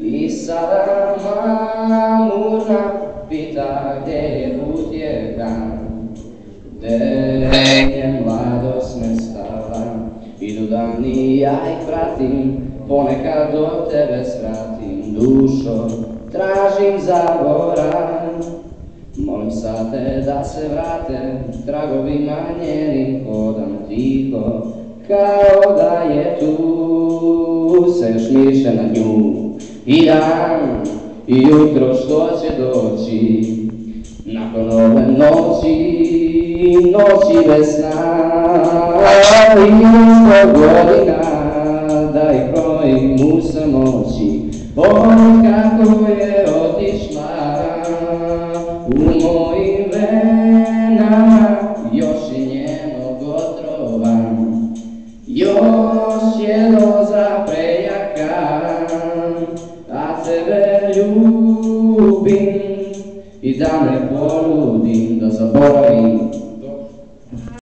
I sada mamurna pita gdje je utjeha, gdje je mladost nestala. Idu dani, ja ih pratim, ponekad do tebe svratim. Dušo, tražim zaborav, molim sate da se vrate, tragovima njenim hodam tiho, kao da je tu, se još miriše na nju. I dan, i jutro što će doći, nakon ove noći bez sna. I 100 godina, da ih brojim u samoći, od kako je otišla. U mojim venama još je njenog otrova, još je doza prejaka, a tebe ljubim i da ne poludim, da zaboravim